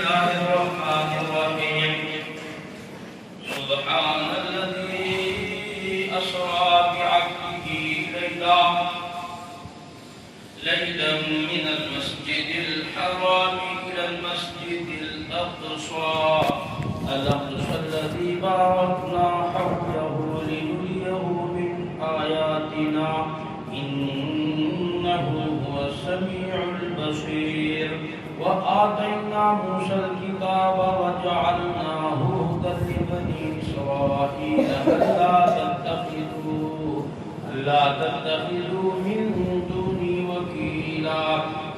الله الرحمن الرحيم سبحان الذي أسرى بعبده ليلا من المسجد الحرام إلى المسجد الأقصى الذي باركنا حوله لنريه من آياتنا إنه هو السميع البصير وآتينا موسى الكتاب وجعلناه هدى لبني إسرائيل ألا تتخذوا من دوني وكيلا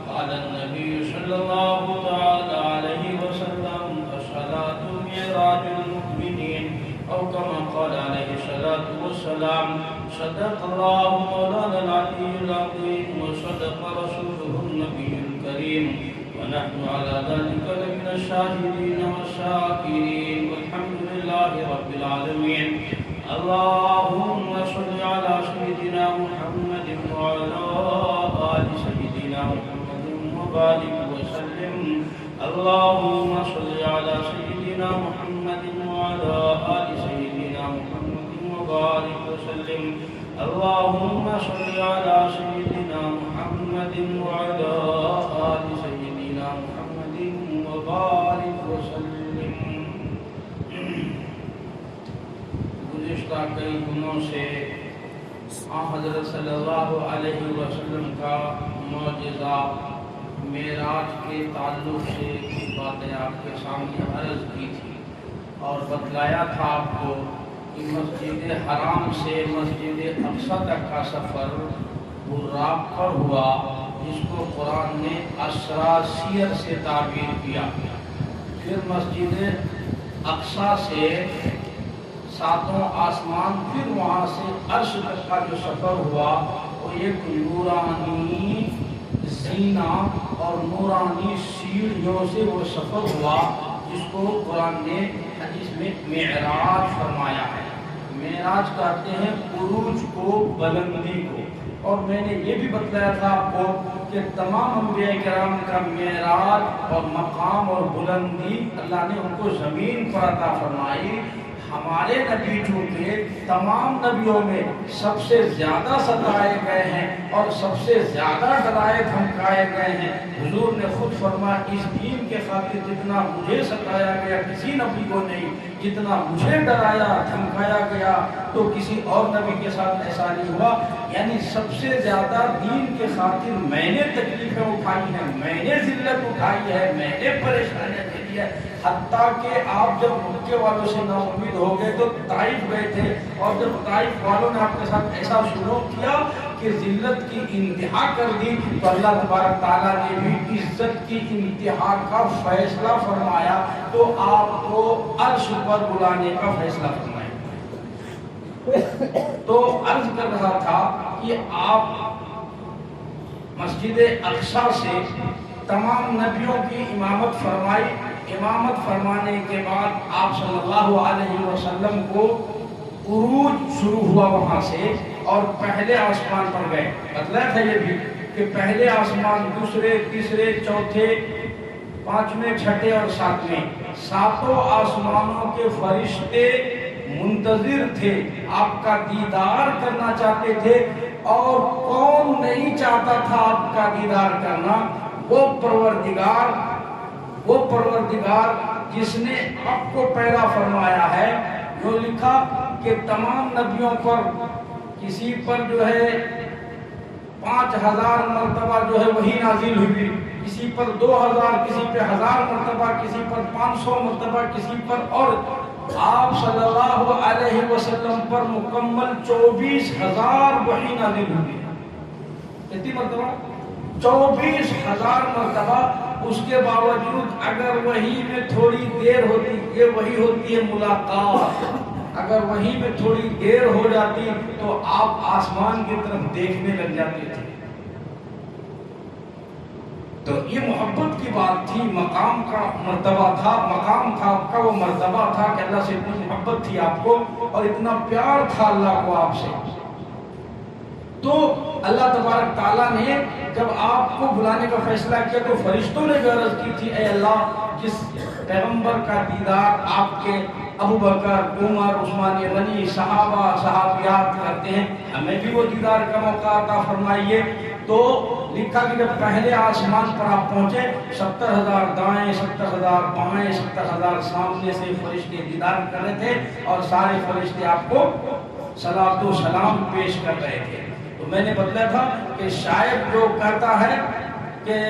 قال النبي صلى الله تعالى عليه وسلم الصلاة معراج المؤمنين أو كما قال عليه الصلاة والسلام صدق الله مولانا العلي العظيم وصدق رسوله النبي الكريم ونحن على ذلك لمن الشاهدين والشاكرين والحمد لله رب العالمين اللهم صل على سيدنا محمد وعلى آل سيدنا محمد وبارك وسلم اللهم صل على سيدنا محمد وعلى آل سيدنا محمد وبارك وسلم اللهم صل على سيدنا محمد وعلى آل سيدنا محمد وبارك وسلم گزشتہ کئی دنوں سے حضرت صلی اللہ علیہ وسلم کا معجزہ معراج کے تعلق سے کچھ باتیں آپ کے سامنے عرض کی تھی اور بتلایا تھا آپ کو کہ مسجد حرام سے مسجد اقصی تک کا سفر براق پر ہوا جس کو قرآن نے اسرا سیر سے تعبیر کیا. پھر مسجد اقصی سے ساتوں آسمان پھر وہاں سے عرش تک کا جو سفر ہوا وہ ایک نورانی زینہ اور نورانی سیڑھیوں سے وہ سفر ہوا جس کو قرآن نے حدیث میں معراج فرمایا ہے. معراج کہتے ہیں عروج کو, بلندی کو. اور میں نے یہ بھی بتلایا تھا آپ کو کہ تمام انبیاء کرام کا معراج اور مقام اور بلندی اللہ نے ان کو زمین پر عطا فرمائی. ہمارے نبی چونکہ تمام نبیوں میں سب سے زیادہ ستائے گئے ہیں اور سب سے زیادہ ڈرائے دھمکائے گئے ہیں. حضور نے خود فرمایا اس دین کے خاطر جتنا مجھے ستایا گیا کسی نبی کو نہیں, جتنا مجھے ڈرایا دھمکایا گیا تو کسی اور نبی کے ساتھ ایسا نہیں ہوا. یعنی سب سے زیادہ دین کے خاطر میں نے تکلیفیں اٹھائی ہیں, میں نے ذلت اٹھائی ہے, میں نے پریشانیاں جھیلی ہے. حتیٰ کہ آپ جب مکے والوں سے نا امید ہو گئے تو طائف گئے تھے اور جب طائف والوں نے آپ کے ساتھ ایسا سلوک کیا کہ ذلت کی انتہا کر دی تو اللہ تبارک تعالیٰ نے بھی عزت کی انتہا کا فیصلہ فرمایا تو آپ کو عرش پر بلانے کا فیصلہ فرمایا. تو عرض کر رہا تھا کہ آپ مسجد اقصی سے تمام نبیوں کی امامت فرمائی. امامت فرمانے کے بعد آپ صلی اللہ علیہ وسلم کو عروج شروع ہوا وہاں سے اور پہلے آسمان پر گئے. بتلایا تھا یہ بھی کہ پہلے آسمان, دوسرے, تیسرے, چوتھے, پانچویں, چھٹے اور ساتویں, ساتوں آسمانوں کے فرشتے منتظر تھے, آپ کا دیدار کرنا چاہتے تھے. اور کون نہیں چاہتا تھا آپ کا دیدار کرنا؟ وہ پروردگار جس نے آپ کو پیدا فرمایا ہے. جو لکھا کہ تمام نبیوں پر کسی پر جو ہے 5000 مرتبہ جو ہے وحی نازل ہوئی, کسی پر 2000, کسی پہ 1000 مرتبہ, کسی پر 500 مرتبہ, کسی پر. اور آپ صلی اللہ علیہ وسلم پر مکمل 24000 وحی نازل ہوئی. کتنی مرتبہ؟ 24000 مرتبہ. اس کے باوجود اگر وحی میں تھوڑی دیر ہوتی, یہ وحی ہوتی ہے ملاقات, اگر وحی میں تھوڑی دیر ہو جاتی تو آپ آسمان کی طرف دیکھنے لگ جاتے تھے. تو یہ محبت کی بات تھی, مقام کا مرتبہ تھا, مقام تھا آپ کا, وہ مرتبہ تھا کہ اللہ سے اتنی محبت تھی آپ کو اور اتنا پیار تھا اللہ کو آپ سے. تو اللہ تبارک تعالیٰ نے جب آپ کو بلانے کا فیصلہ کیا تو فرشتوں نے عرض کی تھی اے اللہ جس پیغمبر کا دیدار آپ کے ابو بکر، عمر، عثمان غنی، صحابہ صحابیات کرتے ہیں، ہمیں بھی وہ دیدار کا موقع عطا فرمائیے۔ تو لکھا کہ جب پہلے آسمان پر آپ پہنچے 70,000 دائیں، 70,000 بائیں، 70,000 سامنے سے فرشتے دیدار کر رہے تھے اور سارے فرشتے آپ کو صلوات و سلام پیش کر رہے تھے۔ تو میں نے بتایا تھا کہ شاید جو کہتا ہے کہ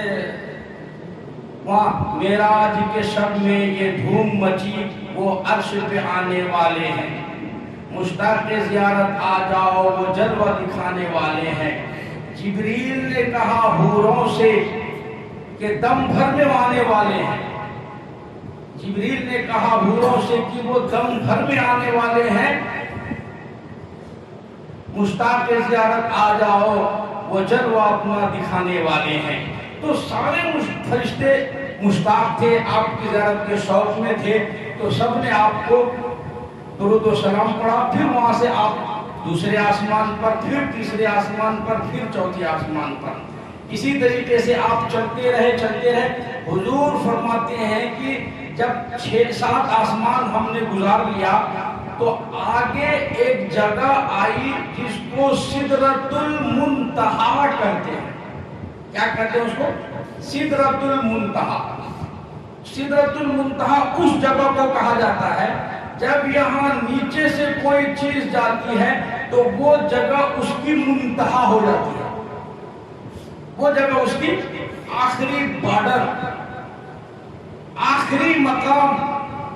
وہاں معراج کے شب میں یہ دھوم مچی وہ عرش پہ آنے والے ہیں، مشتاق زیارت آ جاؤ وہ جلوہ دکھانے والے ہیں، جبریل نے کہا حوروں سے کہ دم بھرنے آنے والے ہیں، جبریل نے کہا حوروں سے کہ وہ دم بھر میں آنے والے ہیں، مشتاق زیارت آ جاؤ وہ جلوہ اپنا دکھانے والے ہیں۔ تو سارے فرشتے مشتاق تھے، آپ کی زیارت کے شوق میں تھے، تو سب نے آپ کو درود و سلام پڑھا۔ پھر وہاں سے آپ دوسرے آسمان پر، پھر تیسرے آسمان پر، پھر چوتھے آسمان پر، اسی طریقے سے آپ چلتے رہے۔ حضور فرماتے ہیں کہ جب 6-7 آسمان ہم نے گزار لیا تو آگے ایک جگہ آئی جس کو سدرۃ المنتہا کہتے ہیں۔ کیا کہتے ہیں اس کو؟ سدرۃ المنتہا۔ سدرۃ المنتہا اس جگہ کو کہا جاتا ہے جب یہاں نیچے سے کوئی چیز جاتی ہے تو وہ جگہ اس کی منتہا ہو جاتی ہے، وہ جگہ اس کی آخری بارڈر، آخری مقام،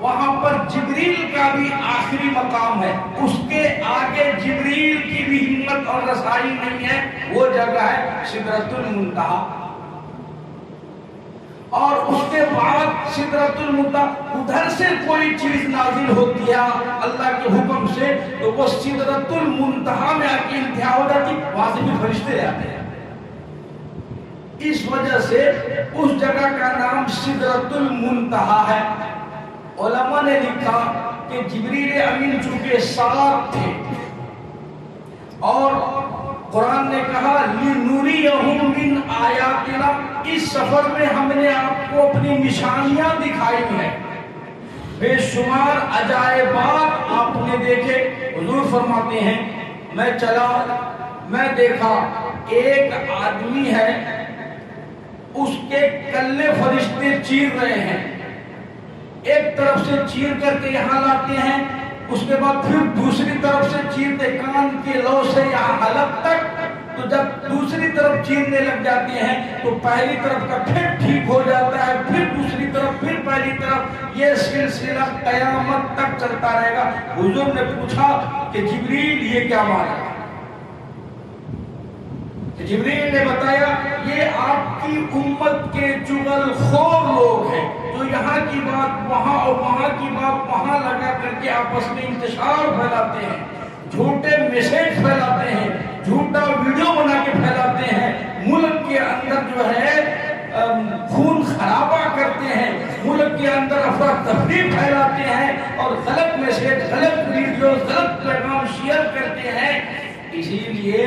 وہاں پر جبریل کا بھی آخری مقام ہے، اس کے آگے جبریل کی بھی ہمت اور رسائی نہیں ہے، وہ جگہ ہے سدرۃ المنتہا۔ اور اس کے بعد سدرۃ المنتہا ادھر سے کوئی چیز نازل ہوتی ہے اللہ کے حکم سے تو وہ سدرۃ المنتہا میں آ کے انتہا ہو جاتی، وہاں سے بھی فرشتے آتے ہیں۔ اس وجہ سے اس جگہ کا نام سدرۃ المنتہا ہے۔ علماء نے لکھا کہ جبریل امین چونکہ ساتھ تھے اور قرآن نے کہا لِنُرِيَهُ مِنْ آیَاتِنَا، اس سفر میں ہم نے آپ کو اپنی نشانیاں دکھائی ہیں، بے شمار عجائبات آپ نے دیکھے۔ حضور فرماتے ہیں میں چلا، میں دیکھا ایک آدمی ہے، اس کے کلے فرشتے چیر رہے ہیں، ایک طرف سے چیر کر کے یہاں لاتے ہیں، اس کے بعد پھر دوسری طرف سے چیرتے کان کے لو سے یہاں حلق تک، تو جب دوسری طرف چیرنے لگ جاتے ہیں تو پہلی طرف کا پھر ٹھیک ہو جاتا ہے، پھر دوسری طرف، پھر پہلی طرف، یہ سلسلہ قیامت تک چلتا رہے گا۔ حضور نے پوچھا کہ جبریل یہ کیا مانا؟ جبریل نے بتایا یہ آپ کی امت کے چغل خور لوگ ہیں جو یہاں کی بات وہاں اور وہاں کی بات وہاں لگا کر کے آپس میں انتشار پھیلاتے ہیں، جھوٹے میسج پھیلاتے ہیں، جھوٹا ویڈیو بنا کے پھیلاتے ہیں، ملک کے اندر جو ہے خون خرابہ کرتے ہیں، ملک کے اندر افراتفری پھیلاتے ہیں اور غلط میسج، غلط ویڈیو، غلط پیغام شیئر کرتے ہیں۔ اسی لیے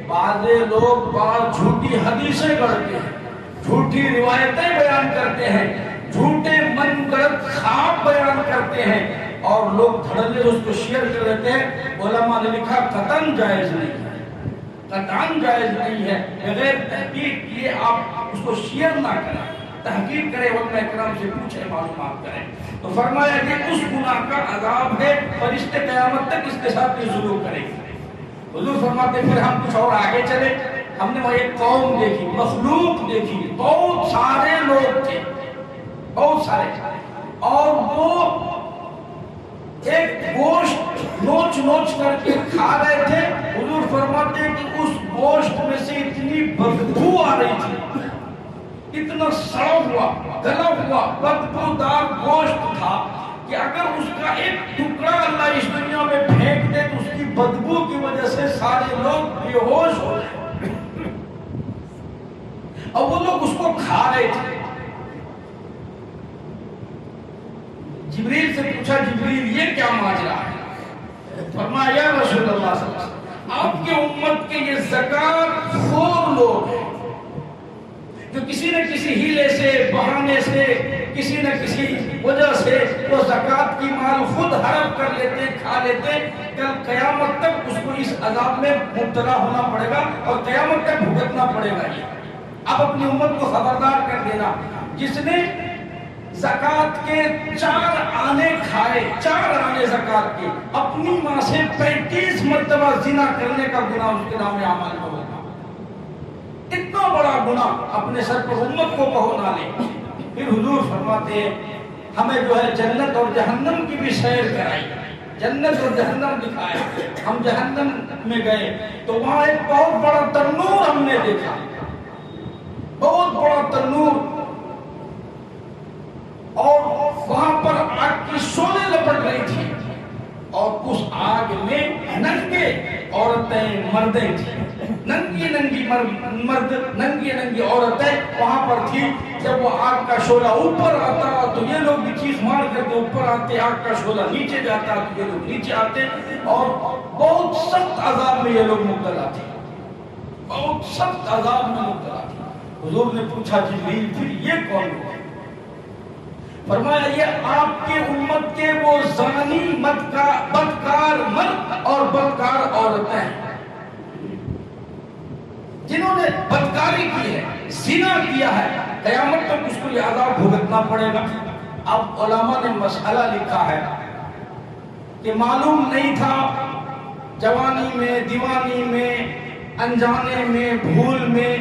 بعض لوگ بعض جھوٹی حدیثیں گڑھتے ہیں، جھوٹی روایتیں بیان کرتے ہیں، جھوٹے من گڑت خواب بیان کرتے ہیں اور لوگ دھڑلے اس کو شیئر کر دیتے ہیں۔ علماء نے لکھا قطعاً جائز نہیں ہے، قطعاً جائز نہیں ہے، بغیر تحقیق کیے آپ اس کو شیئر نہ کریں، تحقیق کریں، علماء کرام سے پوچھیں، معلومات کریں۔ تو فرمایا کہ اس گناہ کا عذاب ہے، فرشتے قیامت تک اس کے ساتھ یہ ظلم کریں گے۔ حضور فرماتے پھر ہم کچھ اور آگے چلے، ہم نے وہ ایک قوم دیکھی، مخلوق دیکھی، بہت سارے لوگ تھے، بہت سارے، اور وہ ایک گوشت نوچ نوچ کر کے کھا رہے تھے۔ حضور فرماتے ہیں کہ اس گوشت میں سے اتنی بدبو آ رہی تھی، اتنا سڑا ہوا گلا ہوا بدبودار گوشت تھا کہ اگر اس کا ایک ٹکڑا اللہ اس دنیا میں پھینک دے تو اس کی بدبو کی وجہ سے سارے لوگ بے ہوش ہو جائیں، اور وہ لوگ اس کو کھا رہے تھے۔ جبریل سے پوچھا جبریل یہ کیا ماجرا ہے؟ فرمایا یا رسول اللہ صلی اللہ علیہ وسلم آپ کے امت کے یہ زکات خور لوگ ہیں جو کسی نہ کسی ہیلے سے بہانے سے کسی نہ کسی وجہ سے وہ زکات کی مال خود ہڑپ کر لیتے کھا لیتے، کل قیامت تک اس کو اس عذاب میں مبتلا ہونا پڑے گا اور قیامت تک بھگتنا پڑے گا۔ یہ اب اپنی امت کو خبردار کر دینا، جس نے زکات کے 4 آنے کھائے، 4 آنے زکات کے، اپنی ماں سے 35 مرتبہ زنا کرنے کا گناہ اس کے نام اعمال میں ہوگا۔ اتنا بڑا گناہ اپنے سر پر امت کو کہو نہ لے۔ پھر حضور فرماتے ہیں ہمیں جو ہے جنت اور جہنم کی بھی سیر کرائی، جنت اور جہنم دکھائے۔ ہم جہنم میں گئے تو وہاں ایک بہت بڑا تنور ہم نے دیکھا، بہت بڑا تنور، اور وہاں پر آگ کی شعلیں لپٹ رہی تھی، اور اس آگ میں ننگے عورتیں مردیں تھیں، ننگی مرد ننگی عورتیں وہاں پر تھی۔ جب وہ آگ کا شعلہ اوپر آتا تو یہ لوگ بھی چیخ مار کر کے اوپر آتے، آگ کا شعلہ نیچے جاتا تو یہ لوگ نیچے آتے، اور بہت سخت عذاب میں یہ لوگ مبتلا تھے، بہت سخت عذاب میں مبتلا تھے۔ حضور نے پوچھا جبریل پھر یہ کون لوگ؟ فرمایا یہ آپ کے امت کے وہ زانی بدکار مرد اور بدکار عورتیں ہیں جنہوں نے بدکاری کی ہے، زنا کیا ہے، قیامت تک اس کو یہ عذاب بھگتنا پڑے گا۔ اب علماء نے مسئلہ لکھا ہے کہ معلوم نہیں تھا، جوانی میں، دیوانی میں، انجانے میں، بھول میں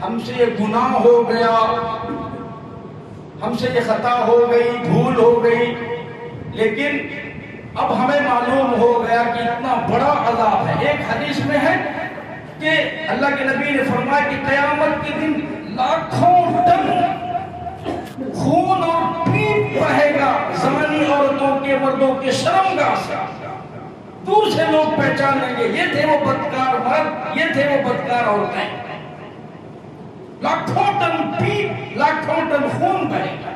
ہم سے یہ گناہ ہو گیا، ہم سے یہ خطا ہو گئی، بھول ہو گئی، لیکن اب ہمیں معلوم ہو گیا کہ اتنا بڑا عذاب ہے۔ ایک حدیث میں ہے کہ اللہ کے نبی نے فرمایا کہ قیامت کے دن لاکھوں ٹن خون اور پیپ بہے گا زمانی عورتوں کے، مردوں کے شرمگاہ سے، دور سے لوگ پہچانیں گے یہ تھے وہ بدکار مرد، یہ تھے وہ بدکار عورتیں۔ لاکھوں ٹن پیپ، لاکھوں ٹن خون بہے گا۔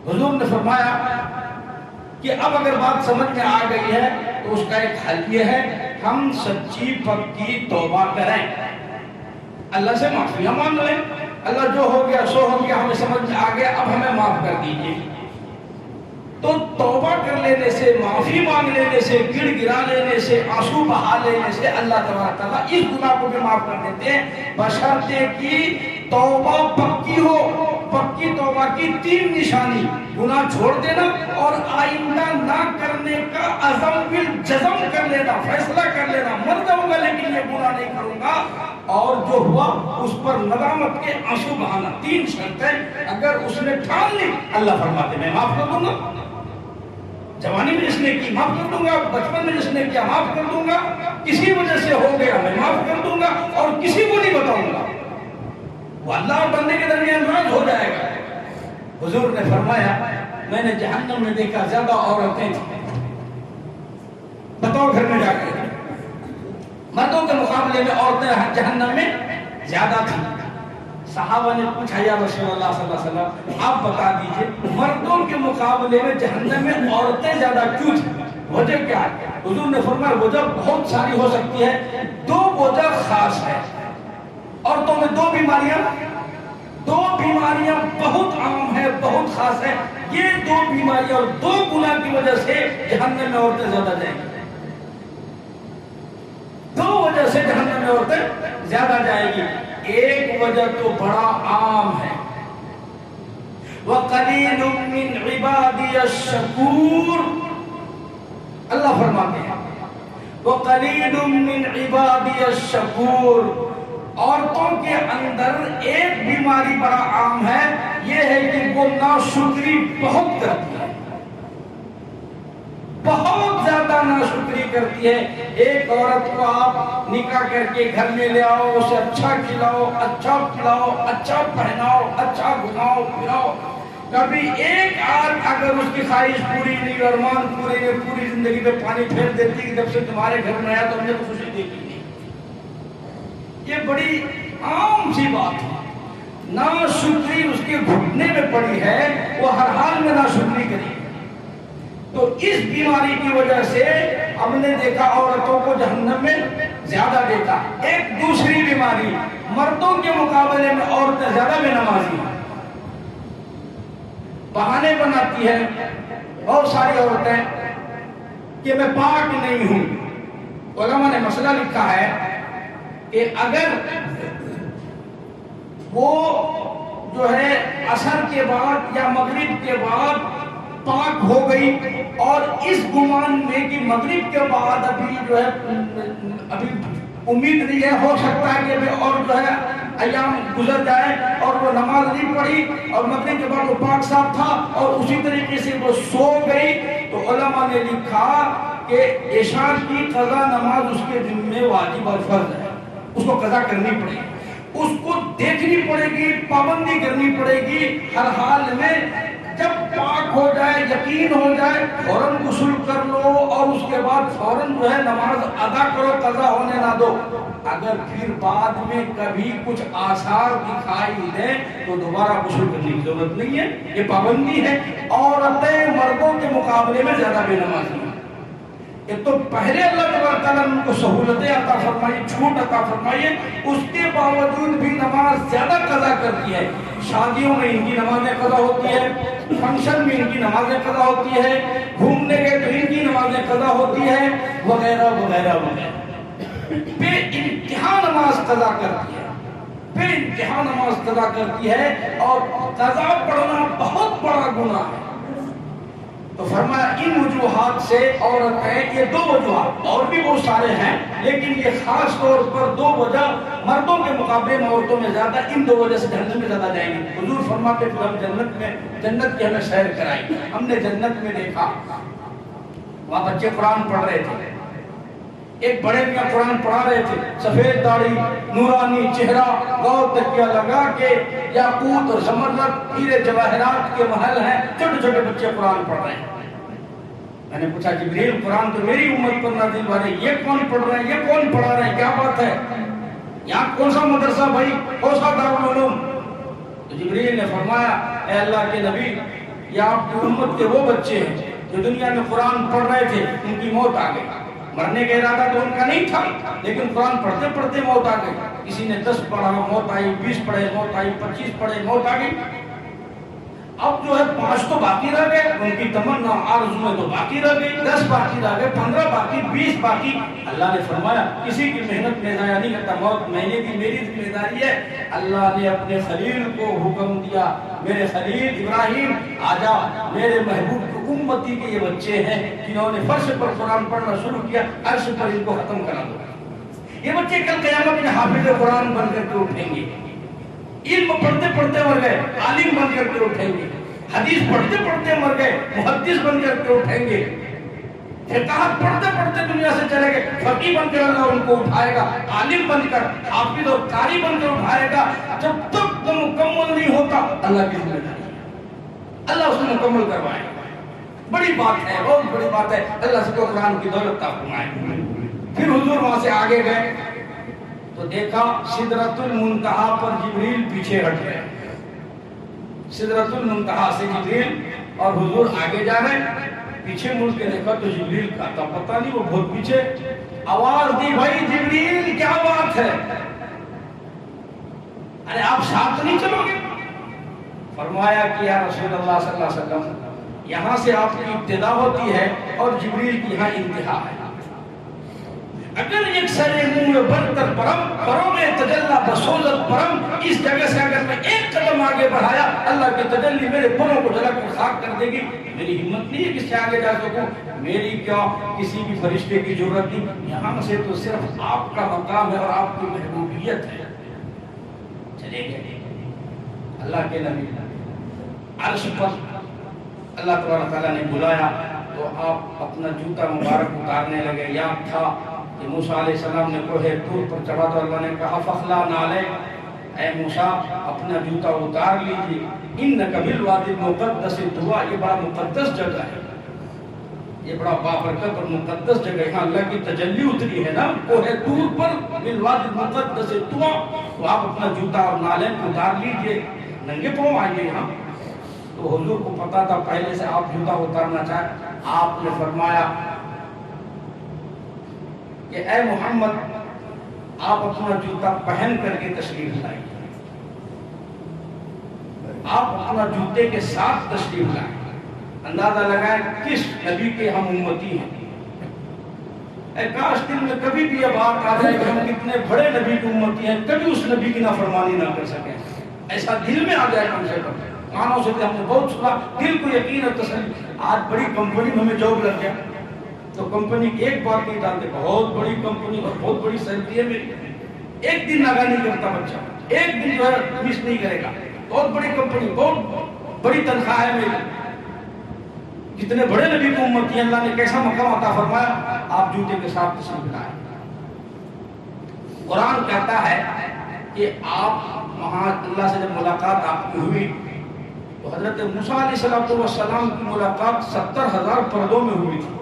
حضور نے فرمایا کہ اب اگر بات سمجھ میں آ گئی ہے تو اس کا ایک حل یہ ہے ہم سچی پکی توبہ کریں، اللہ سے معافیاں مانگ لیں، اللہ جو ہو گیا سو ہو گیا، ہمیں سمجھ میں آ گیا، اب ہمیں معاف کر دیجئے۔ تو توبہ کر لینے سے، معافی مانگ لینے سے، گڑ گرا لینے سے، آنسو بہا لینے سے اللہ تبارک تعالیٰ اس گناہ کو بھی معاف کر دیتے ہیں، بشرطے کہ توبہ پکی ہو۔ پکی توبہ کی 3 نشانی: گناہ چھوڑ دینا اور آئندہ نہ کرنے کا عزم بالجزم کر لینا، فیصلہ کر لینا، مر جاؤں گا لیکن یہ گناہ نہیں کروں گا، اور جو ہوا اس پر ندامت کے آنسو بہانا۔ 3 شرطیں اگر اس نے ٹھان لی، اللہ فرماتے میں معاف کر دوں گا، جوانی میں جس نے کی معاف کر دوں گا، بچپن میں جس نے کیا معاف کر دوں گا، کسی وجہ سے ہو گیا میں معاف کر دوں گا، اور کسی کو نہیں بتاؤں گا، وہ اللہ اور بندے کے درمیان راز ہو جائے گا۔ حضور نے فرمایا میں نے جہنم میں دیکھا زیادہ عورتیں تھیں، بتاؤ گھر میں جا کے، مردوں کے مقابلے میں عورتیں جہنم میں زیادہ تھیں۔ صحابہ نے پوچھا یا رسول اللہ صلی اللہ علیہ وسلم آپ بتا دیجئے مردوں کے مقابلے میں جہنم میں عورتیں زیادہ کیوں تھیں، وجہ کیا ہے؟ حضور نے فرمایا وجہ بہت ساری ہو سکتی ہے، 2 وجہ خاص ہے۔ عورتوں میں 2 بیماریاں بہت عام ہیں، بہت خاص ہیں، یہ 2 بیماریاں اور 2 گناہ کی وجہ سے جہنم میں عورتیں زیادہ جائیں گی، 2 وجہ سے جہنم میں عورتیں زیادہ جائیں گی۔ ایک وجہ تو بڑا عام ہے، وَقَلِيلٌ مِّنْ عِبَادِيَ الشَّكُورُ، اللہ فرماتے ہیں وَقَلِيلٌ مِّنْ عِبَادِيَ الشَّكُورُ۔ عورتوں کے اندر ایک بیماری بڑا عام ہے، یہ ہے کہ وہ ناشکری بہت کرتی ہے، بہت زیادہ ناشکری کرتی ہے۔ ایک عورت کو آپ نکاح کر کے گھر میں لے آؤ، اسے اچھا کھلاؤ، اچھا پلاؤ، اچھا پہناؤ، اچھا گھماؤ پھراؤ، کبھی ایک آدھ اگر اس کی خواہش پوری نہیں، ارمان پورے نہیں، پوری زندگی میں پانی پھیر دیتی کہ جب سے تمہارے گھر میں آیا تو ہم نے تو خوشی دیکھی نہیں۔ یہ بڑی عام سی بات ہے، ناشکری اس کے گھٹنے میں پڑی ہے، وہ ہر حال میں ناشکری کرے۔ تو اس بیماری کی وجہ سے ہم نے دیکھا عورتوں کو جہنم میں زیادہ دیکھا. ایک دوسری بیماری، مردوں کے مقابلے میں عورتیں زیادہ بے نمازی ہیں. بہانے بناتی ہے بہت ساری عورتیں کہ میں پاک نہیں ہوں. علماء نے مسئلہ لکھا ہے کہ اگر وہ جو ہے عصر کے بعد یا مغرب کے بعد پاک ہو گئی اور اس گمان میں کہ مغرب کے بعد ابھی جو ہے ابھی امید نہیں ہے، ہو سکتا ہے کہ اور جو ہے ایام گزر جائے اور وہ نماز نہیں پڑھی اور مغرب کے بعد وہ پاک صاف تھا اور اسی طریقے سے وہ سو گئی، تو علماء نے لکھا کہ عشاء کی قضا نماز اس کے ذمہ واجب اور فرض ہے، اس کو قضا کرنی پڑے گی، اس کو دیکھنی پڑے گی، پابندی کرنی پڑے گی ہر حال میں. جب پاک ہو جائے، یقین ہو جائے، فوراً غسل کر لو اور اس کے بعد فوراً جو ہے نماز ادا کرو، قضا ہونے نہ دو. اگر پھر بعد میں کبھی کچھ آثار دکھائی دے تو دوبارہ غسل کرنے کی ضرورت نہیں ہے، یہ پابندی ہے. عورتیں مردوں کے مقابلے میں زیادہ بے نمازی ہیں. ایک تو پہلے اللہ تبارک تعالیٰ نے ان کو سہولتیں عطا فرمائی، چھوٹ عطا فرمائی ہے، اس کے باوجود بھی نماز زیادہ قضا کرتی ہے. شادیوں میں ان کی نمازیں قضا ہوتی ہے، فنکشن میں ان کی نمازیں قضا ہوتی ہے، گھومنے گئے تو ان کی نمازیں قضا ہوتی ہے، وغیرہ وغیرہ وغیرہ. بے انتہا نماز قضا کرتی ہے، بے انتہا نماز قضا کرتی ہے، اور قضا پڑھنا بہت بڑا گناہ ہے. تو فرمایا ان وجوہات سے عورت ہے، یہ دو وجوہات، اور بھی بہت سارے ہیں لیکن یہ خاص طور پر دو وجہ مردوں کے مقابلے میں عورتوں میں زیادہ، ان دو وجہ سے جہنم میں زیادہ جائیں گے. حضور فرماتے پھر ہم جنت کی ہمیں سیر کرائی. ہم نے جنت میں دیکھا وہاں بچے قرآن پڑھ رہے تھے، ایک بڑے میاں قرآن پڑھا رہے تھے، سفید داڑھی، نورانی چہرہ، غور تکیہ لگا کے، یاقوت اور زمرد ہیرے جواہرات کے محل ہیں، چھوٹے چھوٹے بچے قرآن پڑھ رہے ہیں. میں نے پوچھا جبریل قرآن تو میری امت پر نازل ہوا ہے، یہ کون پڑھ رہے ہیں، یہ کون پڑھا رہے ہیں، کیا بات ہے، یہاں کون سا مدرسہ بھائی، کون سا دارالعلوم؟ تو جبریل نے فرمایا اے اللہ کے نبی، یہ آپ کی امت کے وہ بچے ہیں جو دنیا میں قرآن پڑھ رہے تھے، ان کی موت آ گئی. مرنے کا ارادہ تو ان کا نہیں تھا لیکن قرآن پڑھتے پڑھتے موت آ گئی. کسی نے 10 پڑھا موت آئی، 20 پڑھے موت آئی، 25 پڑھے موت آ گئی. اب جو ہے 5 تو باقی رہ گئے، ان کی تمنا آرزویں تو باقی رہ گئی، 10 باقی رہ گئے، 15 باقی، 20 باقی. اللہ نے فرمایا کسی کی محنت میں ضائع نہیں کرتا، موت میں نے دی، میری ذمہ داری ہے. اللہ نے اپنے خلیل کو حکم دیا، میرے خلیل ابراہیم آجا، میرے محبوب کی امتی کے یہ بچے ہیں جنہوں نے فرش پر قرآن پڑھنا شروع کیا، عرش پر ان کو ختم کرا دو. یہ بچے کل قیامت میں حافظ قرآن بن کر کے اٹھیں گے، علم پڑھتے پڑھتے مر گئے عالم بن کر کے اٹھیں گے، حدیث پڑھتے پڑھتے مر گئے محدث بن کر کے اٹھیں گے، فقہ پڑھتے پڑھتے دنیا سے چلے گئے، فقیہ بن کر اللہ ان کو اٹھائے گا، عالم بن کر، حافظ اور قاری بن کر اٹھائے گا. جب تک وہ مکمل نہیں ہوتا اللہ کی ذمہ داری ہے، اللہ اس کو مکمل کروائے گا. بڑی بات ہے، بہت بڑی بات ہے. اللہ سے کو قرآن کی دولت عطا فرمائے. پھر حضور وہاں سے آگے گئے تو دیکھا سدرۃ المنتہا پر جبریل پیچھے ہٹ گئے. سدرۃ المنتہا سے جبریل اور حضور آگے جا رہے، پیچھے مڑ کے دیکھا تو جبریل کا تھا، پتہ نہیں وہ بہت پیچھے. آواز دی بھائی جبریل کیا بات ہے، ارے آپ ساتھ نہیں چلو گے؟ فرمایا کہ یا رسول اللہ صلی اللہ علیہ وسلم یہاں سے آپ کی ابتدا ہوتی ہے اور جبریل کی یہاں انتہا ہے. اگر ایک سرے منہ برتر پرم پروں میں تجلی بسولت پرم، اس جگہ سے اگر میں ایک قدم آگے بڑھایا اللہ کی تجلی میرے پروں کو جلا کر خاک کر دے گی. میری ہمت نہیں ہے کہ اس سے آگے جا سکوں، میری کیا کسی بھی فرشتے کی ضرورت نہیں، یہاں سے تو صرف آپ کا مقام ہے اور آپ کی محبوبیت ہے. چلے گئے اللہ کے نبی عرش پر، اللہ تبارک تعالیٰ نے بلایا تو آپ اپنا جوتا مبارک اتارنے لگے. یاد تھا کہ موسیٰ علیہ السلام نے کوہ طور پر چڑھا تو اللہ نے کہا فخلا نالے، اے موسیٰ اپنا جوتا اتار لیجیے، انک بالوادی المقدس طویٰ، یہ بڑا مقدس جگہ ہے، یہ بڑا بابرکت اور مقدس جگہ ہے، یہاں اللہ کی تجلی اتری ہے نا کوہ طور پر، بالوادی المقدس طویٰ. تو آپ اپنا جوتا اور نالین اتار لیجیے، ننگے پاؤں آئیے یہاں. تو حضور کو پتا تھا پہلے سے آپ جوتا اتارنا چاہیں. آپ نے فرمایا کہ اے محمد آپ اپنا جوتا پہن کر کے تشریف لائیں، آپ اپنا جوتے کے ساتھ تشریف لائیں۔ اندازہ لگائیں کس نبی کے ہم امتی ہیں۔ اے کاش دل میں کبھی بھی یہ بات آ جائے کہ ہم کتنے بڑے نبی کی امتی ہیں، کبھی اس نبی کی نافرمانی نہ کر سکیں، ایسا دل میں آ جائے کم سے کم۔ کانوں سے ہم نے بہت سنا، دل کو یقین اور تسلی۔ آج بڑی کمپنی میں ہمیں جاب لگ گیا تو کمپنی ایک بات نہیں ڈالتے، بہت بڑی کمپنی اور بہت بڑی سیلری ہے میری، ایک دن ناغا نہیں کرتا بچہ، ایک دن جو ہے مس نہیں کرے گا، بہت بڑی کمپنی، بہت بڑی تنخواہ ہے میری۔ جتنے بڑے نبی کو امتی ہیں، اللہ نے کیسا مقام عطا فرمایا، آپ جوتے کے ساتھ تشریف لائیں۔ قرآن کہتا ہے کہ آپ وہاں اللہ سے جب ملاقات آپ کی ہوئی تو حضرت موسیٰ علیہ السلام کی ملاقات 70,000 پردوں میں ہوئی تھی۔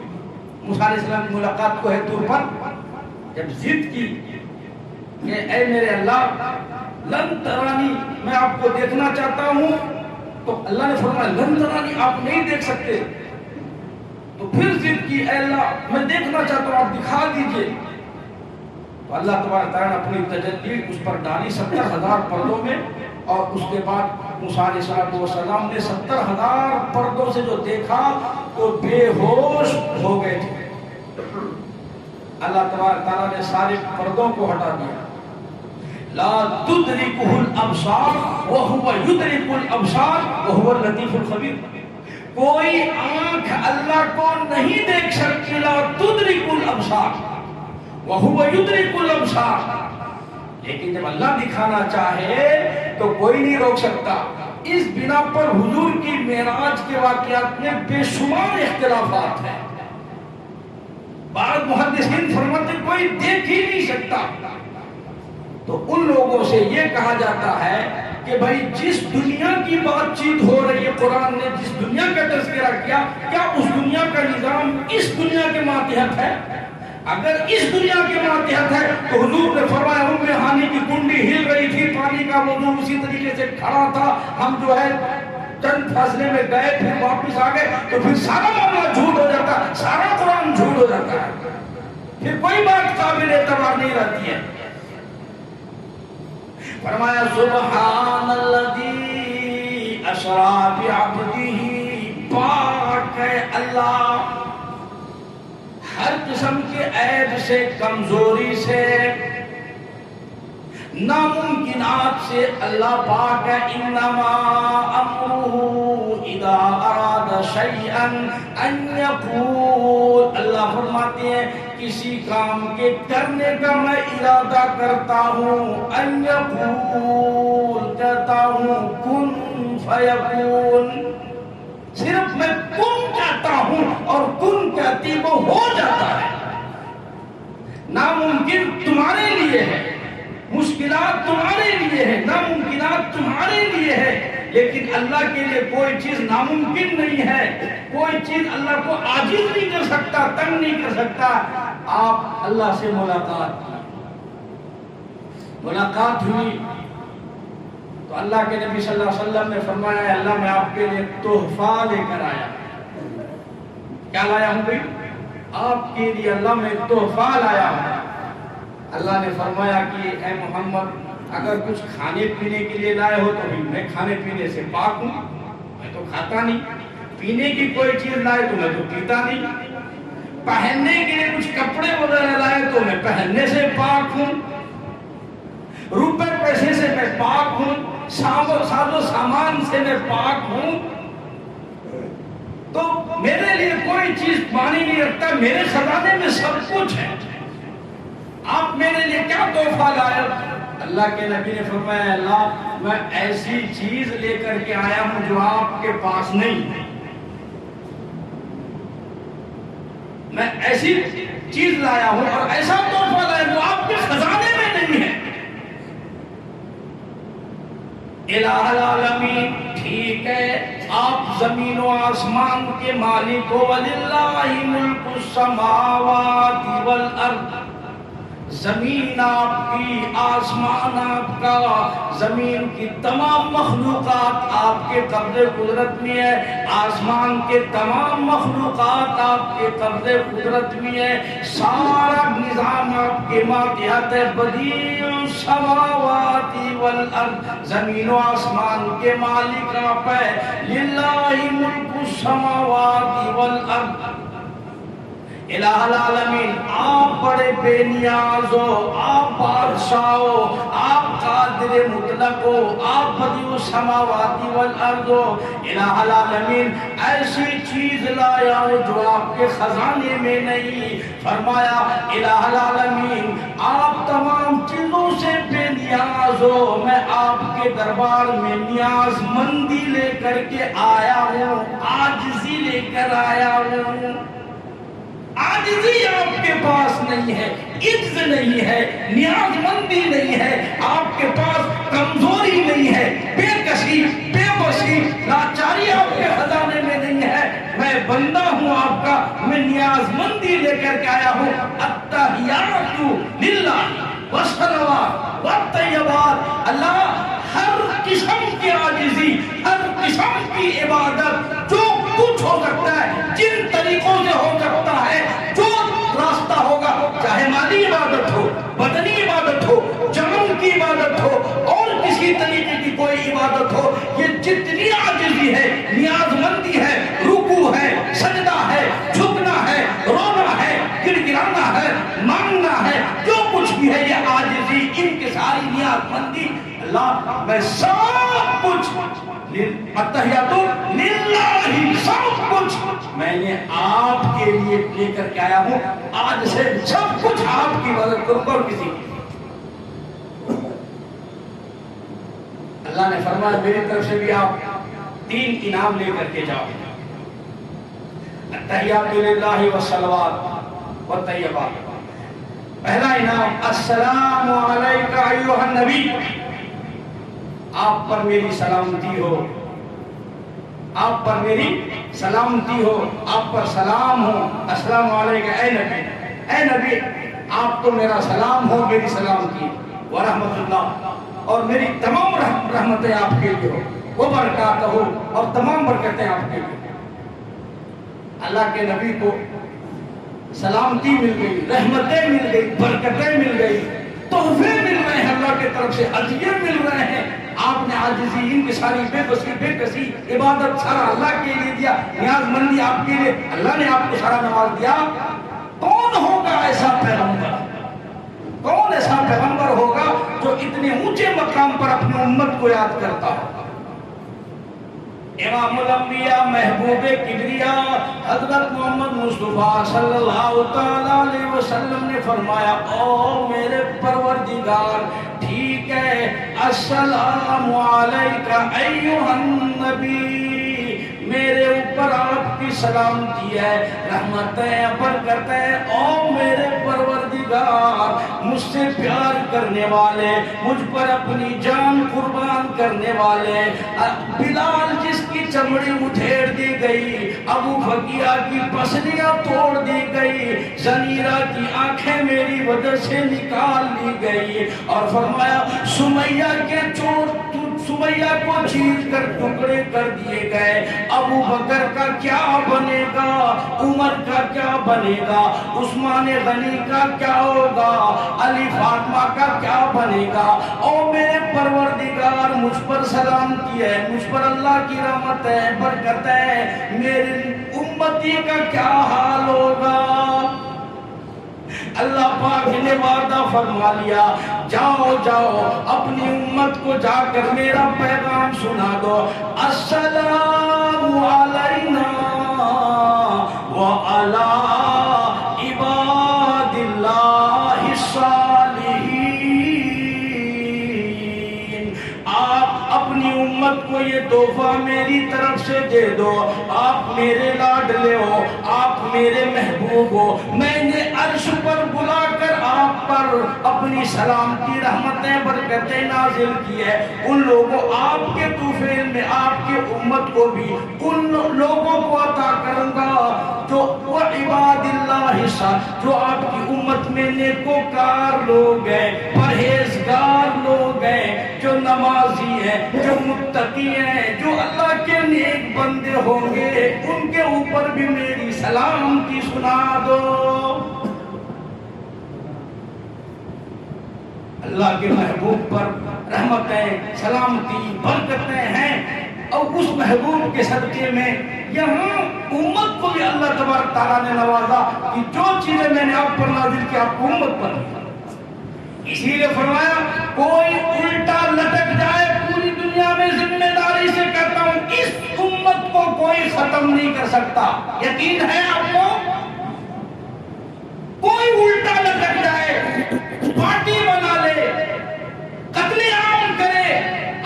موسیٰ علیہ السلام کی ملاقات کو ہے طور پر جب ضد کی کہ اے میرے اللہ لن ترانی، میں آپ کو دیکھنا چاہتا ہوں، تو اللہ نے فرمایا لن ترانی، آپ نہیں دیکھ سکتے۔ تو پھر ضد کی اے اللہ میں دیکھنا چاہتا ہوں، آپ دکھا دیجئے۔ تو اللہ تبارک تعالیٰ نے اپنی تجلی اس پر ڈالی 70,000 پردوں میں، اور اس کے بعد موسیٰ علیہ السلام نے 70,000 پردوں سے جو دیکھا تو بے ہوش ہو گئے تھے۔ اللہ تبارک تعالیٰ نے سارے پردوں کو ہٹا دیا۔ لا تدرکہ الابصار وہو یدرک الابصار وہو اللطیف الخبیر۔ کوئی آنکھ اللہ کو نہیں دیکھ سکتی، لا تدرک الابصار وہو یدرک الابصار، لیکن جب اللہ دکھانا چاہے تو کوئی نہیں روک سکتا۔ اس بنا پر حضور کی معراج کے واقعات میں بے شمار اختلافات ہیں۔ بعض محدثین فرماتے کوئی دیکھ ہی نہیں سکتا، تو ان لوگوں سے یہ کہا جاتا ہے کہ بھائی جس دنیا کی بات چیت ہو رہی ہے، قرآن نے جس دنیا کا تذکرہ کیا، کیا اس دنیا کا نظام اس دنیا کے ماتحت ہے؟ اگر اس دنیا کے ماتحت ہے تو حضور نے فرمایا ام ہانی کی کنڈی ہل رہی تھی، پانی کا وضو اسی طریقے سے کھڑا تھا، ہم جو ہے چند فاصلے میں گئے پھر واپس آ گئے، تو پھر سارا معاملہ جھوٹ ہو جاتا ہے، سارا قرآن جھوٹ ہو جاتا ہے، پھر کوئی بات قابل اعتبار نہیں رہتی ہے۔ فرمایا سبحان الذی اسریٰ بعبدہ، پاک ہے اللہ ہر قسم کے عیب سے، کمزوری سے، ناممکنات سے اللہ پاک ہے۔ انما امرہ اذا اراد شیئا ان یقول، اللہ فرماتے ہیں کسی کام کے کرنے کا میں ارادہ کرتا ہوں، ان یقول کہتا ہوں کن فیکون، صرف میں کن کہتا ہوں اور کن کہتی وہ ہو جاتا ہے۔ ناممکن تمہارے لیے ہے، مشکلات تمہارے لیے ہے، ناممکنات تمہارے لیے ہے، لیکن اللہ کے لیے کوئی چیز ناممکن نہیں ہے، کوئی چیز اللہ کو عاجز نہیں کر سکتا، تنگ نہیں کر سکتا۔ آپ اللہ سے ملاقات ہوئی تو اللہ کے نبی صلی اللہ علیہ وسلم نے فرمایا اللہ میں آپ کے لیے تحفہ لے کر آیا۔ کیا لایا ہوں بھائی؟ آپ کے لیے اللہ میں تحفہ لایا ہوں۔ اللہ نے فرمایا کہ اے محمد اگر کچھ کھانے پینے کے لیے لائے ہو تو بھی میں کھانے پینے سے پاک ہوں، میں تو کھاتا نہیں۔ پینے کی کوئی چیز لائے تو میں تو پیتا نہیں۔ پہننے کے لیے کچھ کپڑے وغیرہ لائے تو میں پہننے سے پاک ہوں، روپے پیسے سے میں پاک ہوں، ساز و سامان سے میں پاک ہوں، تو میرے لیے کوئی چیز معنی نہیں رکھتا، میرے خزانے میں سب کچھ ہے، آپ میرے لیے کیا تحفہ لائے؟ اللہ کے نبی نے فرمایا اللہ میں ایسی چیز لے کر کے آیا ہوں جو آپ کے پاس نہیں ہے، میں ایسی چیز لایا ہوں اور ایسا تحفہ لایا جو آپ کے خزانے میں نہیں ہے۔ الہ العالمین، ٹھیک ہے آپ زمین و آسمان کے مالک ہو، وَلِلَّهِ مُلْكُ السَّمَاوَاتِ وَالْأَرْضِ، زمین آپ کی، آسمان آپ کا، زمین کی تمام مخلوقات آپ کے قبضے قدرت میں ہے، آسمان کے تمام مخلوقات آپ کے قبضے قدرت میں ہے، سارا نظام آپ کے ماتحت ہے۔ بدیع السماوات والارض، زمین و آسمان کے مالک آپ ہے۔ للہ ملک السماوات والارض، الہ العالمین، آپ بڑے بے نیاز ہو، آپ بادشاہ ہو، آپ قادر مطلق ہو، آپ بدیع السماوات والارض ہو۔ الہ العالمین ایسی چیز لایا ہو جو آپ کے خزانے میں نہیں۔ فرمایا الہ العالمین آپ تمام چیزوں سے بے نیاز ہو، میں آپ کے دربار میں نیاز مندی لے کر کے آیا ہوں، عاجزی لے کر آیا ہوں۔ عاجزی آپ کے پاس نہیں ہے، عجز نہیں ہے، نیاز مندی نہیں ہے، آپ کے پاس کمزوری نہیں ہے، بے کسی، بے بسی، لاچاری آپ کے خزانے میں نہیں ہے۔ میں بندہ ہوں آپ کا، میں نیاز مندی لے کر کے آیا ہوں۔ التحیات للہ والصلوات والطیبات، اللہ ہر قسم کی عاجزی، ہر قسم کی عبادت، جو کچھ ہو سکتا ہے، جن طریقوں سے ہو سکتا ہے، جو راستہ ہوگا، چاہے مالی عبادت ہو، بدنی عبادت ہو، جنم کی عبادت ہو، اور کسی طریقے کی کوئی عبادت ہو، یہ جتنی عاجزی ہے، نیاز مندی ہے، رکوع ہے، سجدہ ہے، جھکنا ہے، رونا ہے، گڑگڑانا ہے، مانگنا ہے، جو کچھ بھی ہے، یہ عاجزی، ان کی ساری نیاز مندی، اللہ میں سب کچھ التحیات للہ، سب کچھ میں نے آپ کے لیے لے کر کے آیا ہوں۔ آج سے سب کچھ آپ کی مدد کروں گا اور کسی کی۔ اللہ نے فرمایا میری طرف سے بھی آپ 3 انعام لے کر کے جاؤ۔ التحیات للہ والصلوات والطیبات۔ پہلا انعام السلام علیکہ ایھا النبی، آپ پر میری سلامتی ہو، آپ پر میری سلامتی ہو، آپ پر سلام ہو۔ السلام علیکہ اے نبی، اے نبی آپ تو میرا سلام ہو، میری سلامتی ورحمت اللہ، اور میری تمام رحمتیں آپ کے لیے ہو، وہ برکات ہو، اور تمام برکتیں آپ کے لیے۔ اللہ کے نبی کو سلامتی مل گئی، رحمتیں مل گئی، برکتیں مل گئی، تحفے مل رہے ہیں، اللہ کی طرف سے ہدیے مل رہے ہیں۔ آپ نے عاجزی، ان کی ساری بے بسی، بے کسی، عبادت سارا اللہ کے لیے دیا، نیاز مندی آپ کے لیے، اللہ نے آپ کو سارا نواز دیا۔ کون ہوگا ایسا پیغمبر، کون ایسا پیغمبر ہوگا جو اتنے اونچے مقام پر اپنی امت کو یاد کرتا ہو؟ امام الانبیاء، محبوب کبریاء حضرت محمد مصطفیٰ صلی اللہ تعالیٰ علیہ وسلم نے فرمایا، او میرے پروردگار، ٹھیک ہے السلام علیکہ ایھا النبی، میرے اوپر آپ کی سلامتی ہے، رحمتیں، برکتیں، او میرے پروردگار، مجھ سے پیار کرنے والے، مجھ پر اپنی جان قربان کرنے والے، بلال جس کی چمڑی ادھیڑ دی گئی، ابو بکیہ کی پسلیاں توڑ دی گئی، زنیرہ کی آنکھیں میری وجہ سے نکال لی گئی، اور فرمایا سمیہ کے چوٹ سمیہ کو چیر کر ٹکڑے کر دیے گئے، ابو بکر کا کیا بنے گا، عمر کا کیا بنے گا، عثمان غنی کا کیا ہوگا، علی فاطمہ کا کیا بنے گا؟ او میرے پروردگار، مجھ پر سلامتی ہے، مجھ پر اللہ کی رحمت ہے، برکت ہے، میری امتی کا کیا حال ہوگا؟ اللہ پاک نے وعدہ فرما لیا، جاؤ جاؤ اپنی امت کو جا کر میرا پیغام سنا دو، السلام علینا وعلی عباد اللہ الصالحین۔ آپ اپنی امت کو یہ تحفہ میری میری طرف سے دے دو، آپ میرے لاڈلے ہو، آپ میرے محبوب ہو، میں نے عرش پر بلا کر آپ پر اپنی سلامتی رحمتیں برکتیں نازل کی ہے۔ ان لوگوں آپ کے طوفیل میں آپ کی امت کو بھی ان لوگوں کو عطا کروں گا جو وہ عباد اللہ جو آپ کی امت میں نیکوکار لوگ ہیں، پرہیزگار لوگ ہیں، جو نمازی ہیں، جو متقی ہیں، جو اللہ کے نیک بندے ہوں گے، ان کے اوپر بھی میری سلامتی سنا دو۔ اللہ کے محبوب پر رحمتیں، سلامتی، برکتیں ہیں، اور اس محبوب کے صدقے میں یہاں امت کو بھی اللہ تبارک تعالیٰ نے نوازا کہ جو چیزیں میں نے آپ پر نازل کی آپ کو امت پر نہیں۔ اسی لیے فرمایا کوئی الٹا لٹک جائے پوری دنیا میں، ذمہ داری سے کہتا ہوں اس امت کو کوئی ختم نہیں کر سکتا۔ یقین ہے آپ کو؟ کوئی الٹا لٹک جائے، پارٹی بنا لے، قتل عام کرے،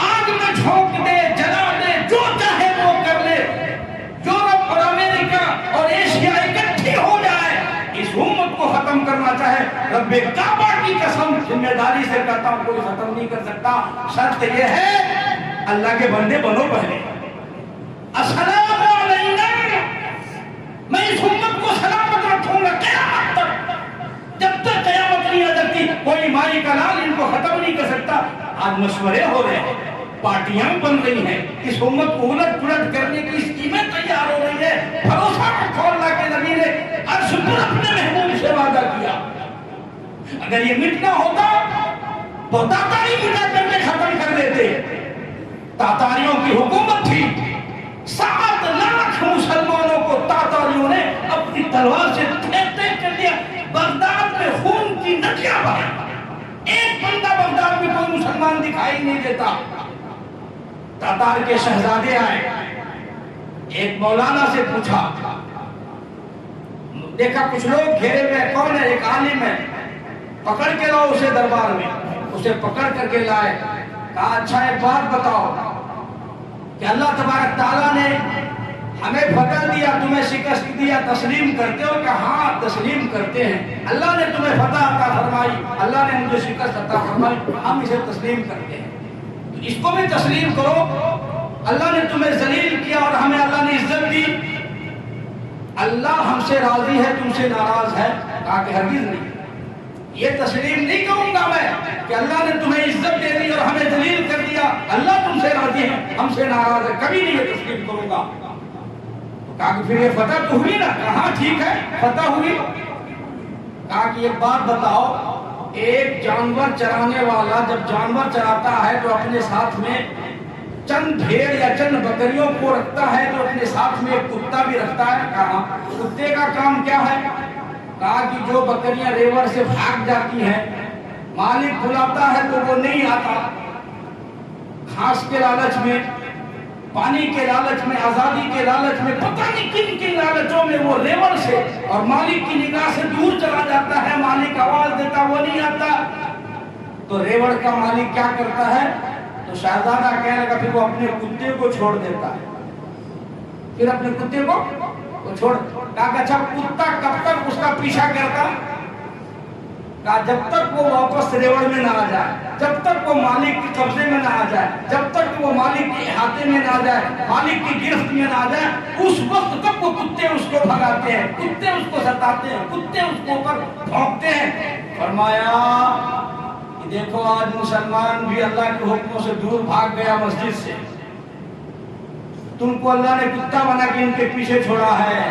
آگ میں جھونک دے، جلا دے، جو چاہے وہ کر لے، یورپ اور امریکہ اور ایشیا اکٹھی ہو جائے، اس امت کو ختم کرنا چاہے، رب کعبہ کی قسم ذمہ داری سے کہتا ہوں کوئی ختم نہیں کر سکتا۔ شرط یہ ہے اللہ کے بندے بنو پہلے۔ السلام علینا، میں اس امت کو سلامت رکھوں گا قیامت تک، جب تک قیامت نہیں آ جاتی کوئی مائی کا لال ان کو ختم نہیں کر سکتا۔ آج مشورے ہو رہے ہیں، پارٹیاں بن رہی ہیں، اس امت کو الٹ پلٹ کرنے کی اسکیمیں تیار ہو رہی ہے۔ بھروسہ رکھو اللہ کے نبی نے عرش پر اپنے محبوب سے وعدہ کیا، اگر یہ مٹنا ہوتا تو تاتاری مٹا کر کے ختم کر دیتے۔ تاتاریوں کی حکومت تھی، 7 لاکھ مسلمانوں کو تاتاریوں نے اپنی تلوار سے تھیتے کر دیا، بغداد میں خون کی ندیاں بہائیں، ایک بندہ بغداد میں کوئی مسلمان دکھائی نہیں دیتا۔ تاتار کے شہزادے آئے، ایک مولانا سے پوچھا، دیکھا کچھ لوگ گھیرے میں، کون ہے؟ ایک عالم ہے، پکڑ کے لاؤ اسے دربار میں۔ اسے پکڑ کر کے لائے، کہا اچھا ایک بات بتاؤ کہ اللہ تبارک تعالیٰ نے ہمیں فتح دیا، تمہیں شکست دیا، تسلیم کرتے ہو؟ کہ ہاں تسلیم کرتے ہیں۔ اللہ نے تمہیں فتح عطا فرمائی، اللہ نے مجھے شکست عطا فرمائی، ہم اسے تسلیم کرتے ہیں، تو اس کو بھی تسلیم کرو۔ اللہ نے تمہیں ذلیل کیا اور ہمیں اللہ نے عزت دی، اللہ ہم سے راضی ہے، تم سے ناراض ہے؟ کہا کہ ہرگز نہیں، یہ تسلیم نہیں کروں گا میں کہ اللہ نے تمہیں عزت دے دی اور ہمیں ذلیل کر دیا، اللہ تم سے راضی ہے، ہم سے ناراض ہے، کبھی نہیں یہ تسلیم کروں گا۔ کہا کہ پھر یہ فتح تو ہوئی نا؟ کہا ٹھیک ہے فتح ہوئی۔ کہا کہ ایک بات بتاؤ، ایک جانور چرانے والا جب جانور چراتا ہے تو اپنے ساتھ میں چند بھیڑ یا چند بکریوں کو رکھتا ہے، تو اپنے ساتھ میں ایک کتا بھی رکھتا ہے۔ کہا کتے کا کام کیا ہے؟ کہا کہ جو بکریاں ریوڑ سے بھاگ جاتی ہیں، مالک بلاتا ہے تو وہ نہیں آتا، گھاس کے لالچ میں، پانی کے لالچ میں، آزادی کے لالچ میں، پتہ نہیں کن کن لالچوں میں وہ ریوڑ سے اور مالک کی نگاہ سے دور چلا جاتا ہے، مالک آواز دیتا وہ نہیں آتا، تو ریوڑ کا مالک کیا کرتا ہے؟ تو شہزادہ کہنے لگا پھر وہ اپنے کتے کو چھوڑ دیتا ہے، پھر اپنے کتے کو چھوڑ۔ کہا کہ اچھا کتا کب تک اس کا پیچھا کرتا؟ کہا جب تک وہ واپس ریوڑ میں نہ آ جائے، جب تک وہ مالک کے قبضے میں نہ آ جائے، جب تک وہ مالک کے احاطے میں نہ آ جائے، مالک کی گرفت میں نہ آ جائے، اس وقت تک وہ کتے اس کو بھگاتے ہیں، کتے اس کو ستاتے ہیں، کتے اس کو اوپر بھونکتے ہیں۔ فرمایا کہ دیکھو آج مسلمان بھی اللہ کے حکموں سے دور بھاگ گیا مسجد سے، تم کو اللہ نے کتا بنا کے ان کے پیچھے چھوڑا ہے،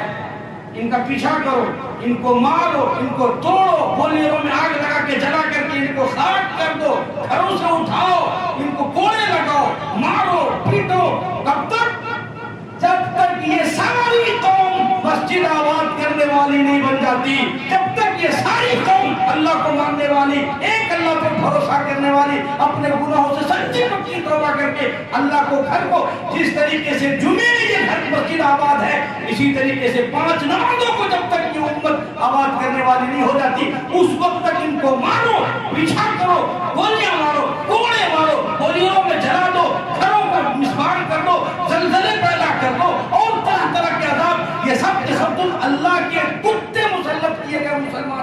ان کا پیچھا کرو، ان کو مارو، ان کو توڑو، گولیوں میں آگ لگا کے جلا کر کے ان کو خاک کر دو، گھروں سے اٹھاؤ، ان کو کوڑے لگاؤ، مارو پیٹو۔ کب تک؟ جب تک یہ ساری قوم مسجد آباد کرنے والی نہیں بن جاتی، جب تک یہ ساری قوم اللہ کو ماننے والی، ایک اللہ پر بھروسہ کرنے والی، اپنے گناہوں سے سچی پکی توبہ کر کے اللہ کو گھر کو جس طریقے سے جمعے میں یہ گھر مسجد آباد ہے، اسی طریقے سے 5 نمازوں کو جب تک یہ امت آباد کرنے والی نہیں ہو جاتی، اس وقت تک ان کو مارو، پیچھا کرو، گولیاں مارو، کوڑے مارو، گولیوں میں جلا دو، گھروں کو مسمار کر دو، زلزلے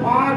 5